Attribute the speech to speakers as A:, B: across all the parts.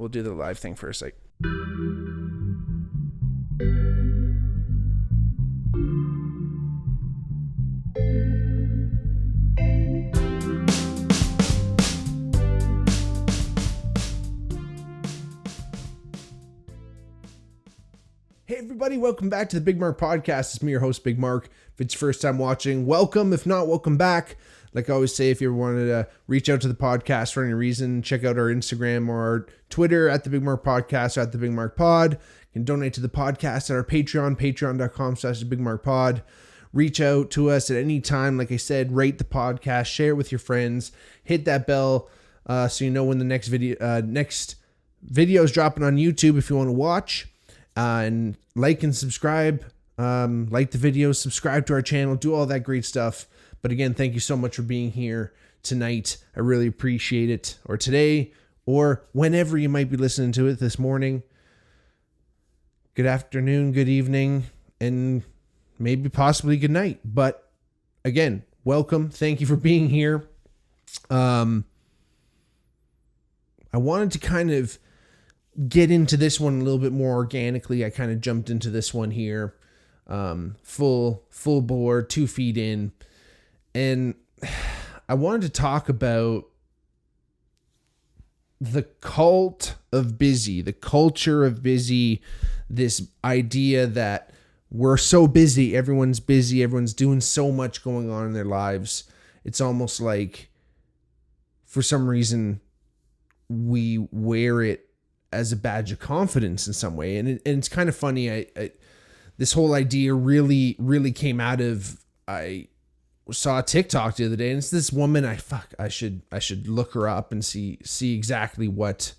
A: we'll do the live thing first. Like, hey everybody, welcome back to the Bigmark podcast. It's me, your host, Bigmark. If it's your first time watching, welcome. If not, welcome back. Like I always say, if you ever wanted to reach out to the podcast for any reason, check out our Instagram or our Twitter at the Bigmark Podcast or at the Bigmark Pod. You can donate to the podcast at our Patreon, patreon.com/thebigmarkpod. Reach out to us at any time. Like I said, rate the podcast, share it with your friends, hit that bell so you know when the next video is dropping on YouTube if you want to watch. And like and subscribe, like the videos, subscribe to our channel, do all that great stuff. But again, thank you so much for being here tonight. I really appreciate it. Or today, or whenever you might be listening to it this morning. Good afternoon, good evening, and maybe possibly good night. But again, welcome. Thank you for being here. I wanted to kind of get into this one a little bit more organically. I kind of jumped into this one here, full bore, 2 feet in. And I wanted to talk about the cult of busy, the culture of busy, this idea that we're so busy, everyone's doing so much going on in their lives. It's almost like for some reason we wear it as a badge of confidence in some way. And it's kind of funny. I this whole idea really came out of, I saw a TikTok the other day, and it's this woman. I should look her up and see exactly what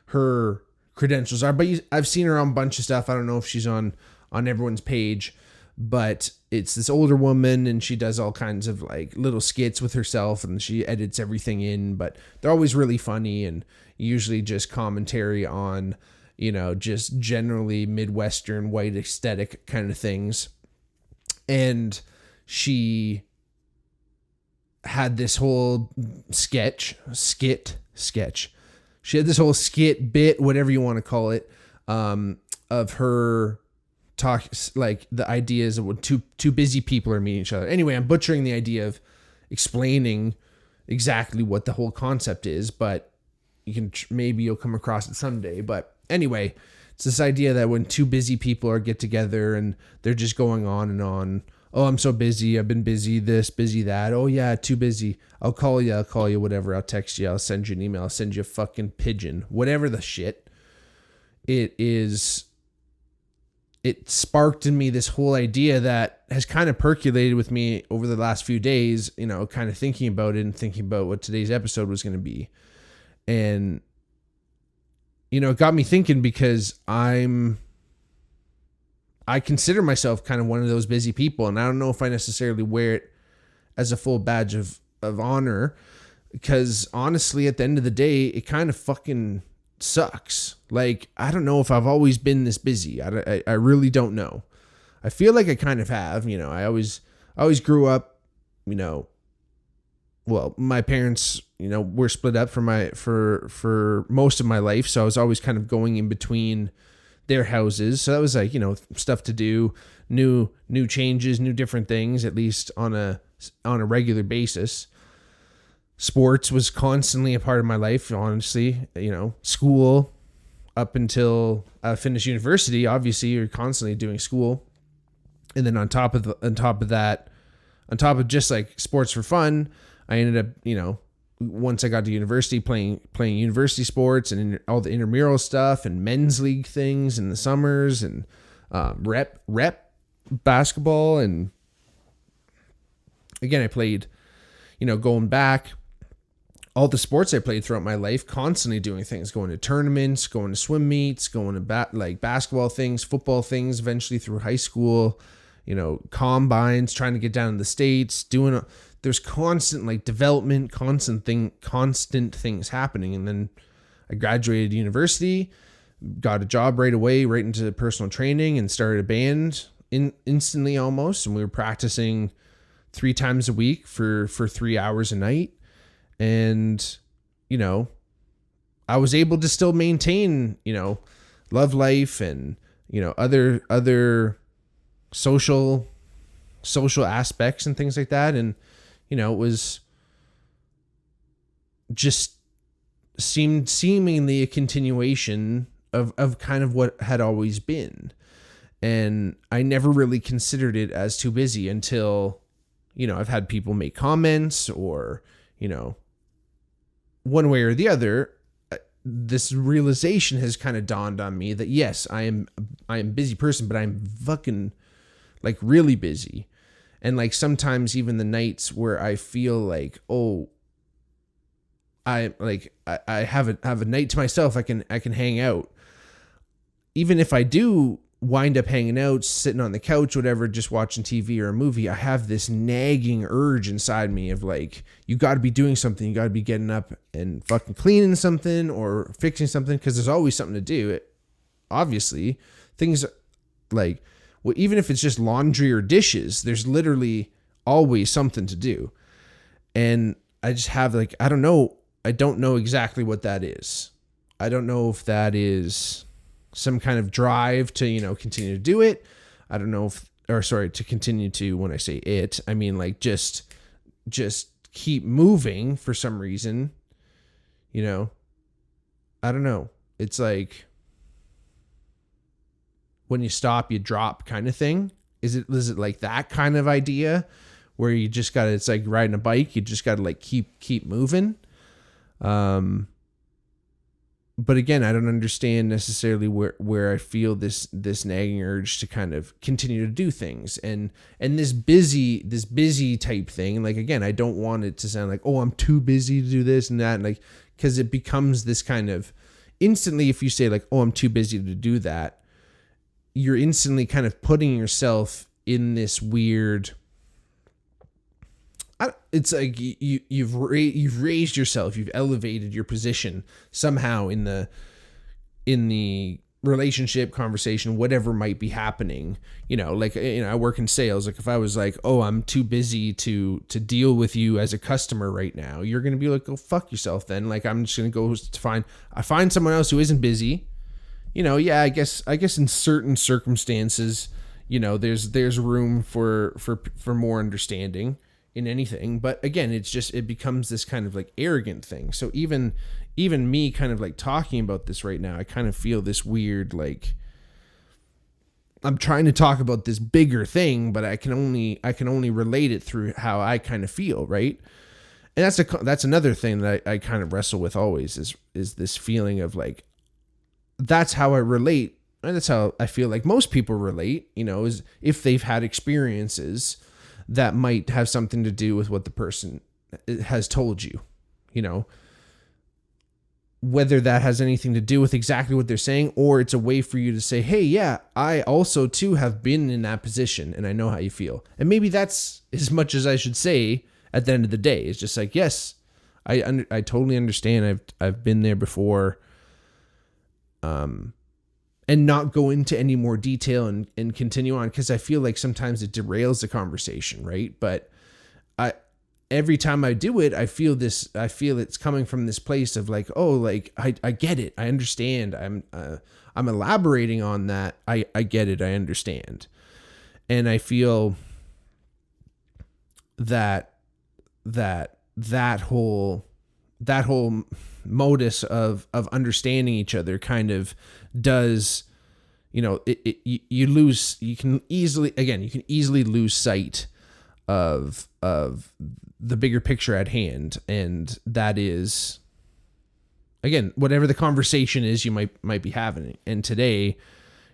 A: her credentials are. But I've seen her on a bunch of stuff. I don't know if she's on everyone's page, but it's this older woman, and she does all kinds of like little skits with herself, and she edits everything in, but they're always really funny and usually just commentary on, just generally Midwestern white aesthetic kind of things. And she had this whole skit. She had this whole skit bit, whatever you want to call it, of her talk, like the ideas of when two busy people are meeting each other. Anyway, I'm butchering the idea of explaining exactly what the whole concept is, but maybe you'll come across it someday. But anyway, it's this idea that when two busy people get together and they're just going on and on. Oh, I'm so busy. I've been busy this, busy that. Oh yeah, too busy. I'll call you, whatever. I'll text you. I'll send you an email. I'll send you a fucking pigeon. Whatever the shit it is. It sparked in me this whole idea that has kind of percolated with me over the last few days, kind of thinking about it and thinking about what today's episode was going to be. And, it got me thinking because I consider myself kind of one of those busy people, and I don't know if I necessarily wear it as a full badge of honor, because honestly, at the end of the day, it kind of fucking sucks. Like, I don't know if I've always been this busy. I really don't know. I feel like I kind of have. I always grew up, well, my parents, were split up for most of my life, so I was always kind of going in between their houses. So that was like, stuff to do, new changes, new different things, at least on a regular basis. Sports was constantly a part of my life, honestly. School, up until I finished university, obviously you're constantly doing school. And then on top of just like sports for fun, I ended up, once I got to university, playing university sports and all the intramural stuff and men's league things in the summers and rep basketball. And again, I played, going back, all the sports I played throughout my life, constantly doing things, going to tournaments, going to swim meets, going to basketball things, football things, eventually through high school, combines, trying to get down to the States, there's constant development, constant things happening. And then I graduated university, got a job right away, right into personal training, and started a band instantly almost. And we were practicing 3 times a week for 3 hours a night. And, I was able to still maintain, love life and, other social aspects and things like that. And, it was just seemingly a continuation of kind of what had always been. And I never really considered it as too busy until, I've had people make comments or, one way or the other, this realization has kind of dawned on me that yes, I am a busy person, but I'm fucking like really busy. And like sometimes even the nights where I feel like, oh, I have a night to myself, I can hang out. Even if I do wind up hanging out, sitting on the couch, whatever, just watching TV or a movie, I have this nagging urge inside me of like, you got to be doing something. You got to be getting up and fucking cleaning something or fixing something, because there's always something to do. Obviously, things like, well, even if it's just laundry or dishes, there's literally always something to do. And I just have like, I don't know exactly what that is. I don't know if that is some kind of drive to, continue to do it. I don't know to continue to, when I say it, I mean like just keep moving for some reason, I don't know. It's like when you stop, you drop kind of thing. Is it like that kind of idea where you just gotta, it's like riding a bike. You just gotta like keep moving. But again, I don't understand necessarily where I feel this nagging urge to kind of continue to do things and this busy type thing. Like, again, I don't want it to sound like, oh, I'm too busy to do this and that. And like, cause it becomes this kind of instantly, if you say like, oh, I'm too busy to do that, you're instantly kind of putting yourself in this weird, it's like you've raised yourself, you've elevated your position somehow in the relationship, conversation, whatever might be happening. I work in sales. Like if I was like, oh, I'm too busy to deal with you as a customer right now, you're gonna be like, go fuck yourself then. Like I'm just gonna go find someone else who isn't busy. Yeah, I guess in certain circumstances, there's room for more understanding in anything. But again, it becomes this kind of like arrogant thing. So even me kind of like talking about this right now, I kind of feel this weird, like I'm trying to talk about this bigger thing, but I can only relate it through how I kind of feel. Right. And that's another thing that I kind of wrestle with always is this feeling of like, that's how I relate. And that's how I feel like most people relate, is if they've had experiences that might have something to do with what the person has told you, whether that has anything to do with exactly what they're saying, or it's a way for you to say, hey, yeah, I also too have been in that position and I know how you feel. And maybe that's as much as I should say at the end of the day. It's just like, yes, I totally understand. I've been there before. And not go into any more detail and continue on, because I feel like sometimes it derails the conversation, right? But every time I do it, I feel it's coming from this place of like, oh, like I get it, I understand, I'm elaborating on that, I get it, I understand, and I feel that whole modus of understanding each other kind of does, you can easily lose sight of the bigger picture at hand. And that is, again, whatever the conversation is you might be having. And today,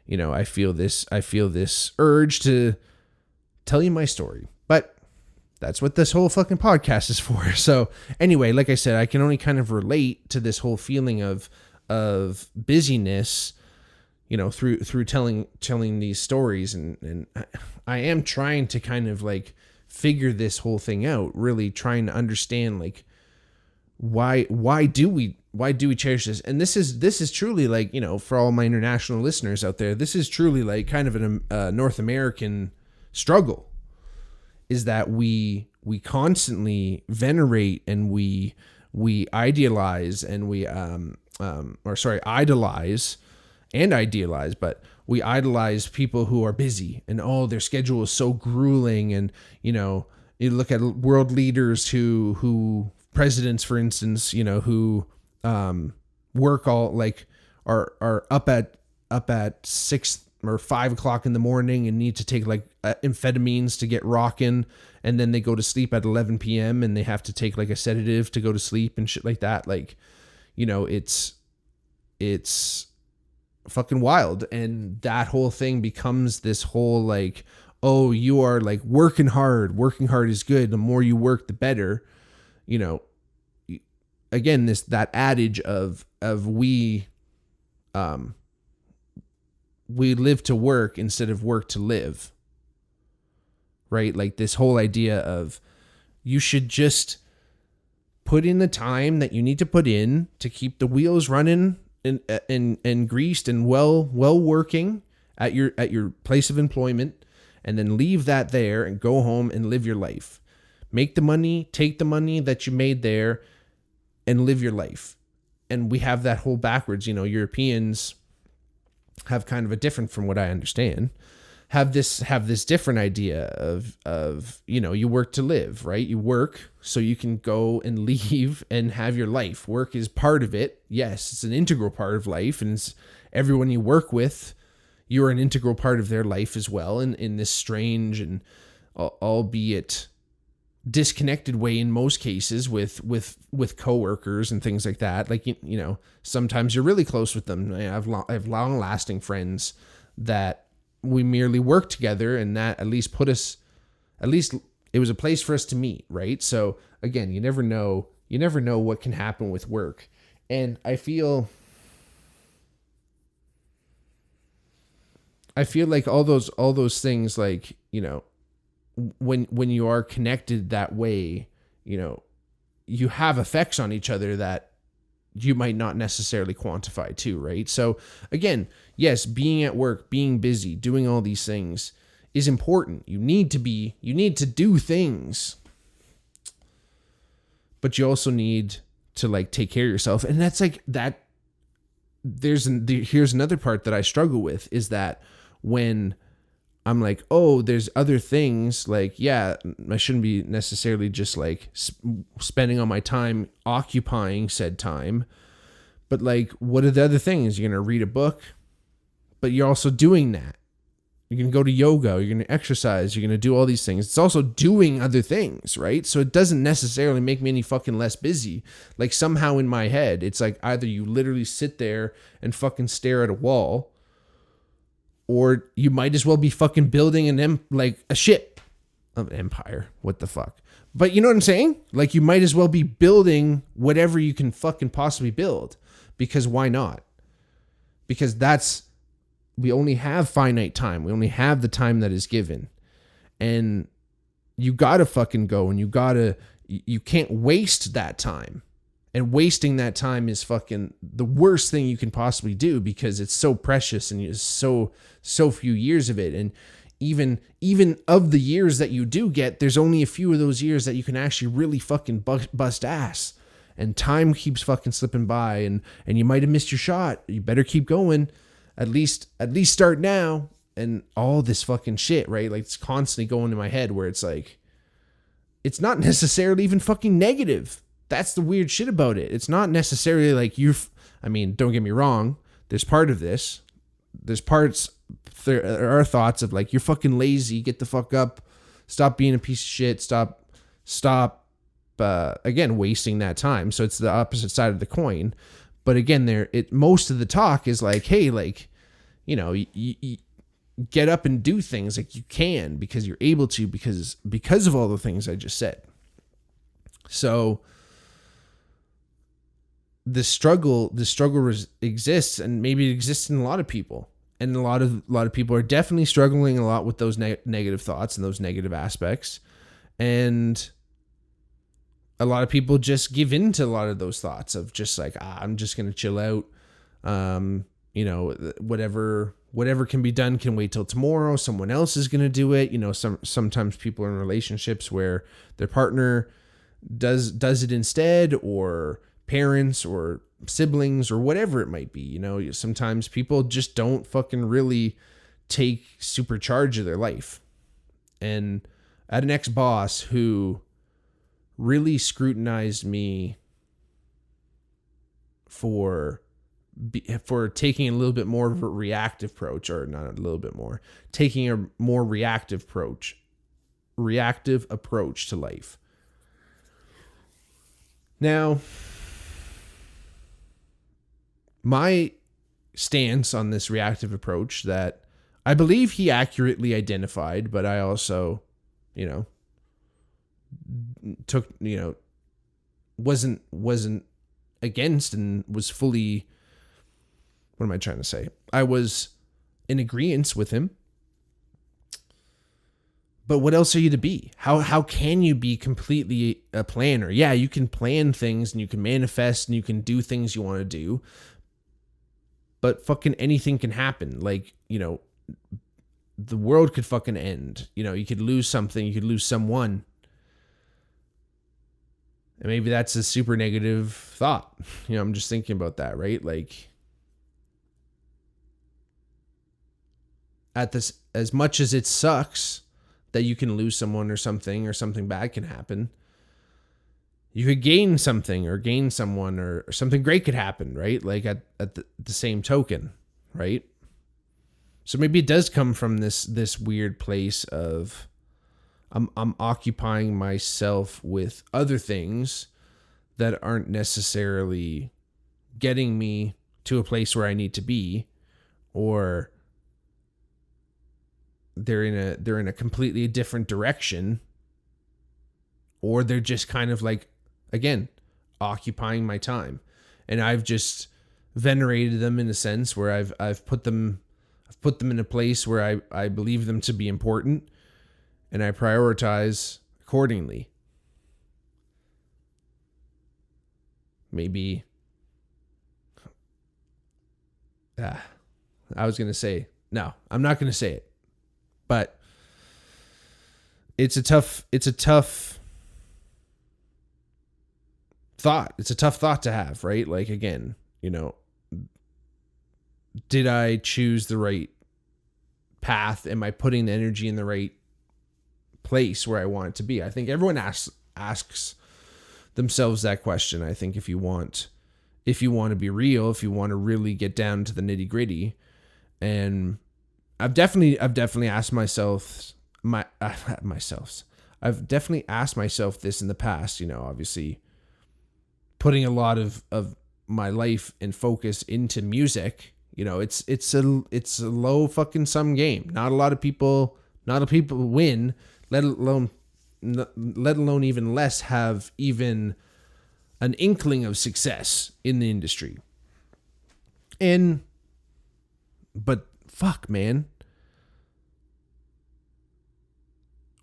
A: I feel this urge to tell you my story, but that's what this whole fucking podcast is for. So anyway, like I said, I can only kind of relate to this whole feeling of busyness, through telling these stories. And I am trying to kind of like figure this whole thing out, really trying to understand like why do we cherish this? And this is truly like, for all my international listeners out there, this is truly like kind of a North American struggle, is that we constantly venerate and we idealize and we idolize and idealize, but we idolize people who are busy and their schedule is so grueling. And, you look at world leaders who presidents, for instance, who, work all like are up at 6 or 5 o'clock in the morning and need to take like amphetamines to get rocking. And then they go to sleep at 11 PM and they have to take like a sedative to go to sleep and shit like that. Like, it's fucking wild. And that whole thing becomes this whole like, oh, you are like working hard is good. The more you work, the better. Again, that adage of we live to work instead of work to live, right? Like this whole idea of you should just put in the time that you need to put in to keep the wheels running and greased and well working at your place of employment, and then leave that there and go home and live your life. Make the money, take the money that you made there and live your life. And we have that whole backwards. Europeans have kind of a different, from what I understand, have this different idea of you work to live, right? You work so you can go and leave and have your life. Work is part of it. Yes, it's an integral part of life, and it's everyone you work with, you're an integral part of their life as well. And in this strange and albeit disconnected way in most cases with coworkers and things like that. Like, sometimes you're really close with them. I have long lasting friends that we merely work together, and that at least it was a place for us to meet. Right. So again, you never know what can happen with work. And I feel like all those things, like, when you are connected that way, you have effects on each other that you might not necessarily quantify too, right? So again, yes, being at work, being busy, doing all these things is important. You need to do things, but you also need to like take care of yourself. And that's like that. Here's another part that I struggle with, is that when I'm like, oh, there's other things, like, yeah, I shouldn't be necessarily just like spending all my time occupying said time. But like, what are the other things? You're going to read a book, but you're also doing that. You're going to go to yoga, you're going to exercise, you're going to do all these things. It's also doing other things, right? So it doesn't necessarily make me any fucking less busy. Like somehow in my head, it's like either you literally sit there and fucking stare at a wall, or you might as well be fucking building a ship of an empire. What the fuck? But you know what I'm saying? Like, you might as well be building whatever you can fucking possibly build, because why not? Because we only have finite time. We only have the time that is given, and you gotta fucking go, and you can't waste that time. And wasting that time is fucking the worst thing you can possibly do, because it's so precious and it's so few years of it. And even of the years that you do get, there's only a few of those years that you can actually really fucking bust ass. And time keeps fucking slipping by, and you might have missed your shot. You better keep going. At least start now. And all this fucking shit, right? Like, it's constantly going in my head where it's like, it's not necessarily even fucking negative. That's the weird shit about it. It's not necessarily like don't get me wrong. There's part of this. There are thoughts of like, you're fucking lazy. Get the fuck up. Stop being a piece of shit. Stop, again, wasting that time. So it's the opposite side of the coin. But again, most of the talk is like, hey, like, you get up and do things like you can because you're able to, because of all the things I just said. So the struggle exists, and maybe it exists in a lot of people, and a lot of people are definitely struggling a lot with those negative thoughts and those negative aspects, and a lot of people just give in to a lot of those thoughts of just like, I'm just gonna chill out, whatever can be done can wait till tomorrow. Someone else is gonna do it. Sometimes people are in relationships where their partner does it instead, or parents or siblings or whatever it might be. You know, sometimes people just don't fucking really take super charge of their life. And I had an ex-boss who really scrutinized me for taking a little bit more of a reactive approach, or not a little bit more, taking a more reactive approach to life. Now, my stance on this reactive approach that I believe he accurately identified, but I also, wasn't against and was fully, what am I trying to say? I was in agreement with him. But what else are you to be? How can you be completely a planner? Yeah, you can plan things and you can manifest and you can do things you want to do. But fucking anything can happen. Like, the world could fucking end. You could lose something, you could lose someone. And maybe that's a super negative thought. I'm just thinking about that, right? Like, at this, as much as it sucks that you can lose someone or something bad can happen, you could gain something or gain someone or something great could happen, right? Like at the same token, right? So maybe it does come from this weird place of I'm occupying myself with other things that aren't necessarily getting me to a place where I need to be, or they're in a completely different direction, or they're just kind of like, again, occupying my time. And I've just venerated them in a sense where I've put them in a place where I believe them to be important, and I prioritize accordingly. Maybe I was going to say, no, I'm not going to say it. But it's a tough thought. It's a tough thought to have, right? Like, again, did I choose the right path? Am I putting the energy in the right place where I want it to be? I think everyone asks themselves that question. I think if you want to be real, if you want to really get down to the nitty gritty, and I've definitely asked myself I've definitely asked myself this in the past, obviously putting a lot of my life and focus into music. It's a low fucking sum game. Not a lot of people win, let alone even less have even an inkling of success in the industry. But fuck, man.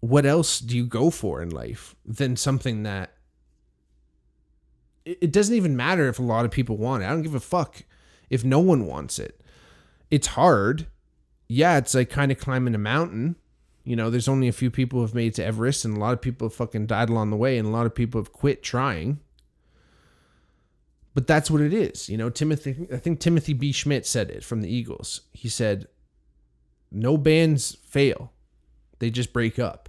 A: What else do you go for in life than something that it doesn't even matter if a lot of people want it. I don't give a fuck if no one wants it. It's hard. Yeah, it's like kind of climbing a mountain. There's only a few people who have made it to Everest, and a lot of people have fucking died along the way, and a lot of people have quit trying. But that's what it is. I think Timothy B. Schmidt said it from the Eagles. He said, no bands fail. They just break up.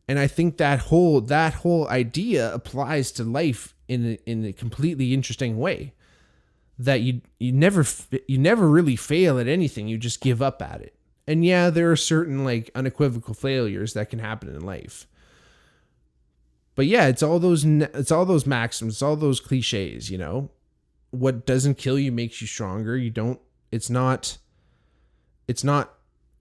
A: And I think that whole idea applies to life in a completely interesting way. That you never really fail at anything. You just give up at it. And yeah, there are certain like unequivocal failures that can happen in life. But yeah, it's all those maxims, it's all those cliches. What doesn't kill you makes you stronger. It's not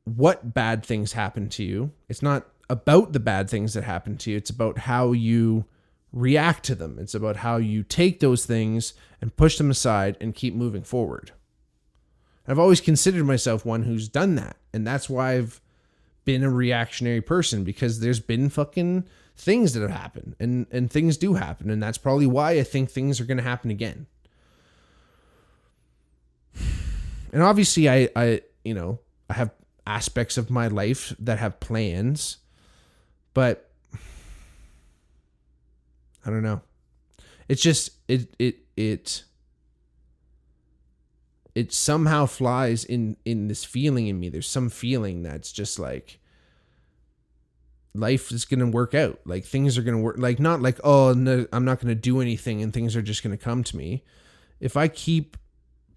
A: what bad things happen to you. It's not about the bad things that happen to you. It's about how you react to them. It's about how you take those things and push them aside and keep moving forward. I've always considered myself one who's done that. And that's why I've been a reactionary person, because there's been fucking things that have happened, and things do happen. And that's probably why I think things are going to happen again. And obviously I have aspects of my life that have plans, but I don't know. It's just, it it somehow flies in this feeling in me. There's some feeling that's just like, life is going to work out. Like things are going to work. Like not like, oh, no, I'm not going to do anything and things are just going to come to me. If I keep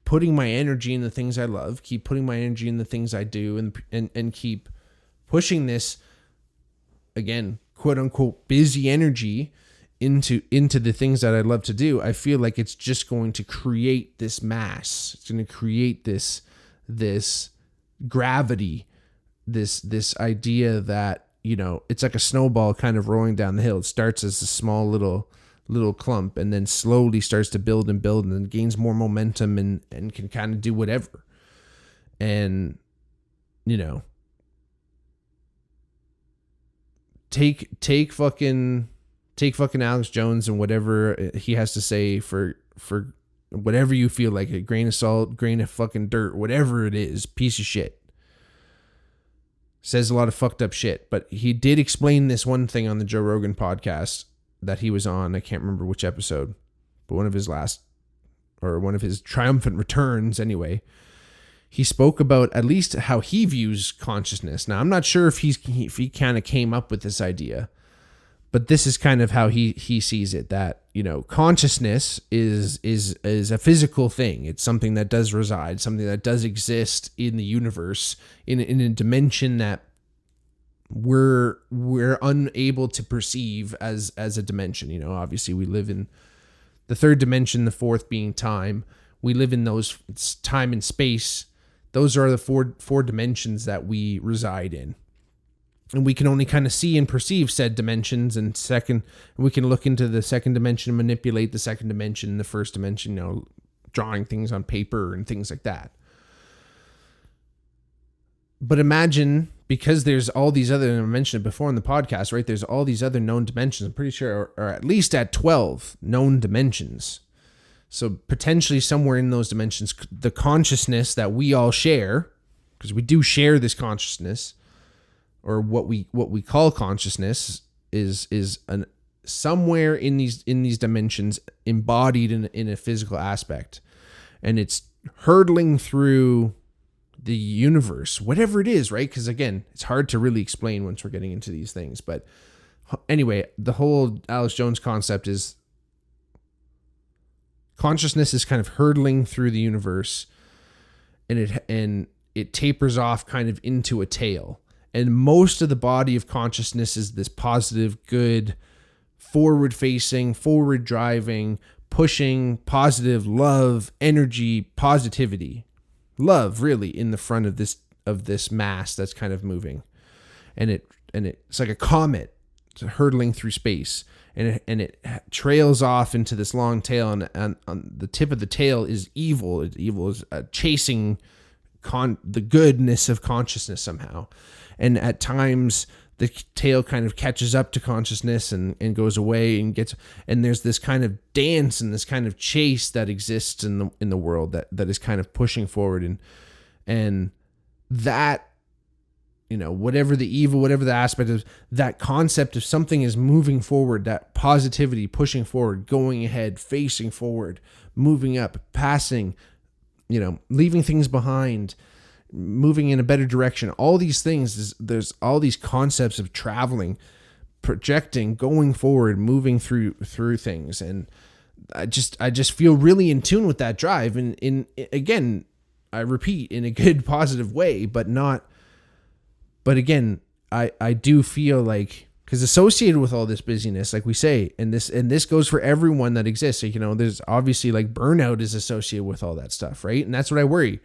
A: putting my energy in the things I love, keep putting my energy in the things I do, and keep pushing this, again, quote unquote, busy energy into the things that I love to do, I feel like it's just going to create this mass. It's going to create this gravity, this idea that, you know, it's like a snowball kind of rolling down the hill. It starts as a small little clump and then slowly starts to build and then gains more momentum and can kind of do whatever. And, you know, take fucking Alex Jones and whatever he has to say for whatever you feel like, a grain of salt, grain of fucking dirt, whatever it is, piece of shit. Says a lot of fucked up shit, but he did explain this one thing on the Joe Rogan podcast that he was on. I can't remember which episode, but one of his triumphant returns anyway. He spoke about at least how he views consciousness. Now, I'm not sure if he kind of came up with this idea, but this is kind of how he sees it, that, you know, consciousness is a physical thing. It's something that does reside, something that does exist in the universe in a dimension that we're unable to perceive as a dimension. You know, obviously we live in the third dimension, the fourth being time. We live in those time and space. Those are the four dimensions that we reside in. And we can only kind of see and perceive said dimensions, and we can look into the second dimension, manipulate the second dimension, the first dimension, you know, drawing things on paper and things like that. But imagine, because there's all these other, and I mentioned it before in the podcast, right? There's all these other known dimensions. I'm pretty sure are at least at 12 known dimensions. So potentially somewhere in those dimensions, the consciousness that we all share, because we do share this consciousness, or what we call consciousness, is somewhere in these dimensions embodied in a physical aspect, and it's hurtling through the universe, whatever it is, right? Because again, it's hard to really explain once we're getting into these things. But anyway, the whole Alex Jones concept is consciousness is kind of hurtling through the universe, and it tapers off kind of into a tail. And most of the body of consciousness is this positive, good, forward-facing, forward-driving, pushing, positive, love, energy, positivity. Love, really, in the front of this mass that's kind of moving. And it's like a comet hurtling through space. And it trails off into this long tail, and on the tip of the tail is evil. Evil is chasing the goodness of consciousness somehow. And at times the tail kind of catches up to consciousness and goes away and there's this kind of dance and this kind of chase that exists in the world that is kind of pushing forward, and that, you know, whatever the evil, whatever the aspect of that concept of something is moving forward, that positivity, pushing forward, going ahead, facing forward, moving up, passing, you know, leaving things behind, moving in a better direction. All these things, there's all these concepts of traveling, projecting, going forward, moving through things. And I just feel really in tune with that drive. And again, I repeat, in a good, positive way, but again, I do feel like, because associated with all this busyness, like we say, and this goes for everyone that exists. So, you know, there's obviously like burnout is associated with all that stuff, right? And that's what I worry,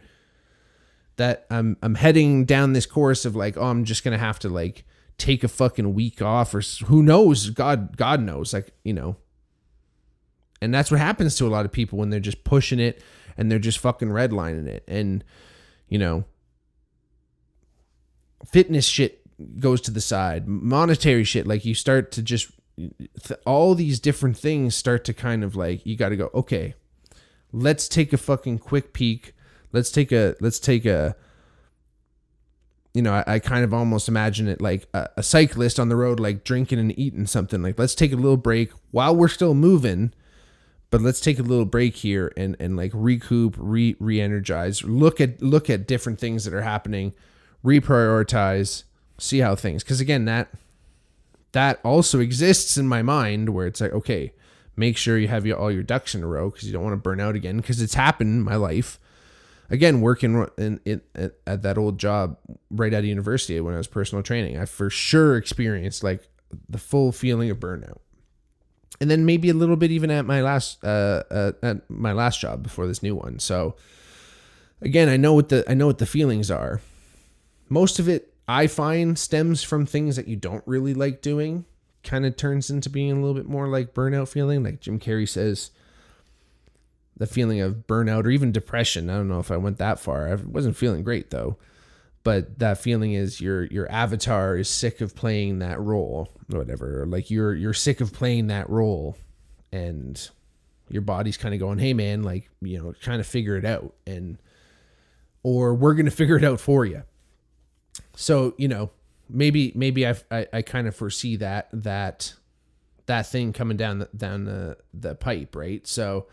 A: that I'm heading down this course of like, oh, I'm just gonna have to like take a fucking week off, or who knows, God knows, like, you know. And that's what happens to a lot of people when they're just pushing it and they're just fucking redlining it. And, you know, fitness shit goes to the side, monetary shit, like you start to just all these different things start to kind of like, you got to go, okay, let's take a fucking quick peek. Let's take a, you know, I kind of almost imagine it like a cyclist on the road, like drinking and eating something. Like, let's take a little break while we're still moving, But let's take a little break here and like recoup, re-energize, look at different things that are happening, reprioritize, see how things, because again, that also exists in my mind where it's like, okay, make sure you have all your ducks in a row because you don't want to burn out again, because it's happened in my life. Again, working at that old job right out of university when I was personal training, I for sure experienced like the full feeling of burnout. And then maybe a little bit even at my last job before this new one. So again, I know what the feelings are. Most of it I find stems from things that you don't really like doing. Kind of turns into being a little bit more like burnout feeling. Like Jim Carrey says, the feeling of burnout or even depression. I don't know if I went that far. I wasn't feeling great though. But that feeling is your avatar is sick of playing that role or whatever. Or like you're sick of playing that role, and your body's kind of going, hey man, like, you know, trying to figure it out, or we're going to figure it out for you. So, you know, maybe I kind of foresee that thing coming down the pipe. Right. So,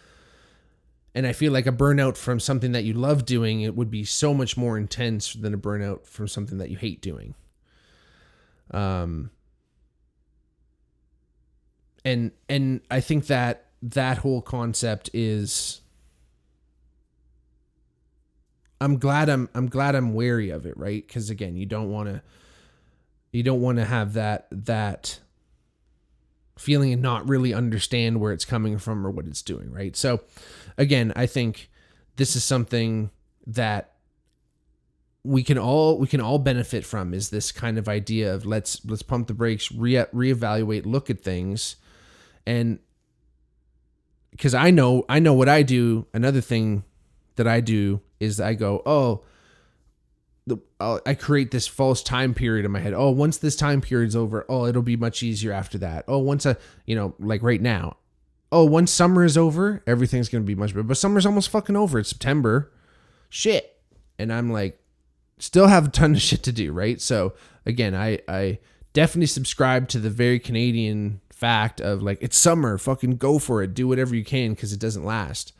A: and I feel like a burnout from something that you love doing, it would be so much more intense than a burnout from something that you hate doing. And I think that whole concept is, I'm glad I'm wary of it, right? Because again, you don't want to have that feeling and not really understand where it's coming from or what it's doing, right? So again, I think this is something that we can all benefit from, is this kind of idea of let's pump the brakes, reevaluate, look at things. And because I know what I do. Another thing that I do is I go, I create this false time period in my head. Oh, once this time period's over, it'll be much easier after that. Once like right now, once summer is over, everything's going to be much better. But summer's almost fucking over. It's September. Shit. And I'm like, still have a ton of shit to do, right? So again, I definitely subscribe to the very Canadian fact of like, it's summer, fucking go for it. Do whatever you can because it doesn't last.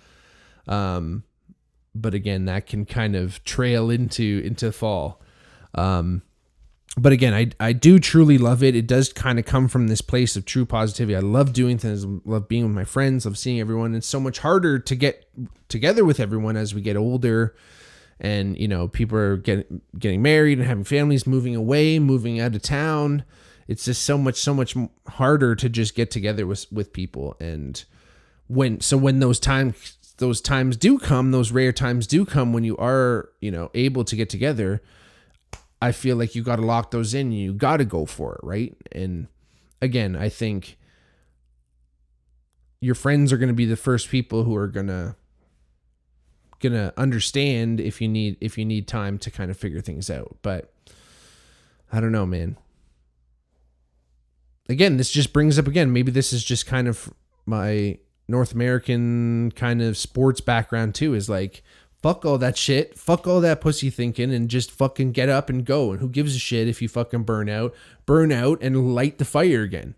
A: But again, that can kind of trail into fall. But again, I do truly love it. It does kind of come from this place of true positivity. I love doing things, love being with my friends, love seeing everyone. It's so much harder to get together with everyone as we get older. And, you know, people are getting married and having families, moving away, moving out of town. It's just so much harder to just get together with people. And when those times do come, those rare times do come when you are, you know, able to get together, I feel like you got to lock those in. You got to go for it, right? And again, I think your friends are going to be the first people who are gonna understand if you need time to kind of figure things out. But I don't know, man. Again, this just brings up, again, maybe this is just kind of my North American kind of sports background too, is like, fuck all that shit, fuck all that pussy thinking, and just fucking get up and go. And who gives a shit if you fucking burn out and light the fire again.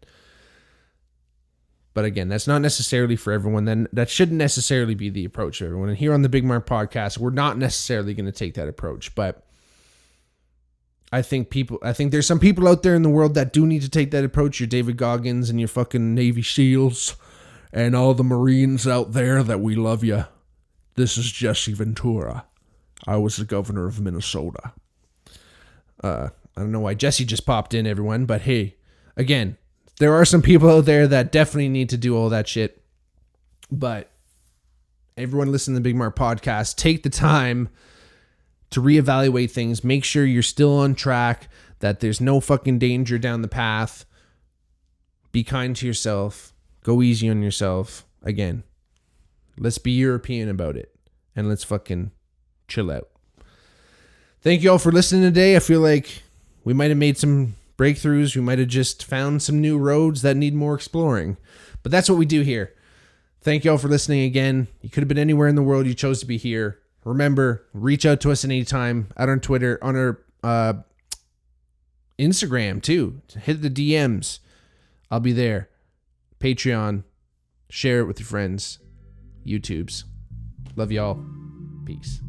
A: But again, that's not necessarily for everyone. Then that shouldn't necessarily be the approach of everyone. And here on the Bigmark podcast, we're not necessarily going to take that approach. But I think there's some people out there in the world that do need to take that approach. Your David Goggins and your fucking Navy SEALs and all the Marines out there that we love you. This is Jesse Ventura. I was the governor of Minnesota. I don't know why Jesse just popped in, everyone. But hey, again, there are some people out there that definitely need to do all that shit. But everyone listening to the Bigmark podcast, take the time to reevaluate things. Make sure you're still on track, that there's no fucking danger down the path. Be kind to yourself. Go easy on yourself. Again, let's be European about it. And let's fucking chill out. Thank you all for listening today. I feel like we might have made some breakthroughs. We might have just found some new roads that need more exploring. But that's what we do here. Thank you all for listening again. You could have been anywhere in the world. You chose to be here. Remember, reach out to us anytime. Out on Twitter, on our Instagram too. Hit the DMs. I'll be there. Patreon. Share it with your friends. YouTubes. Love y'all. Peace.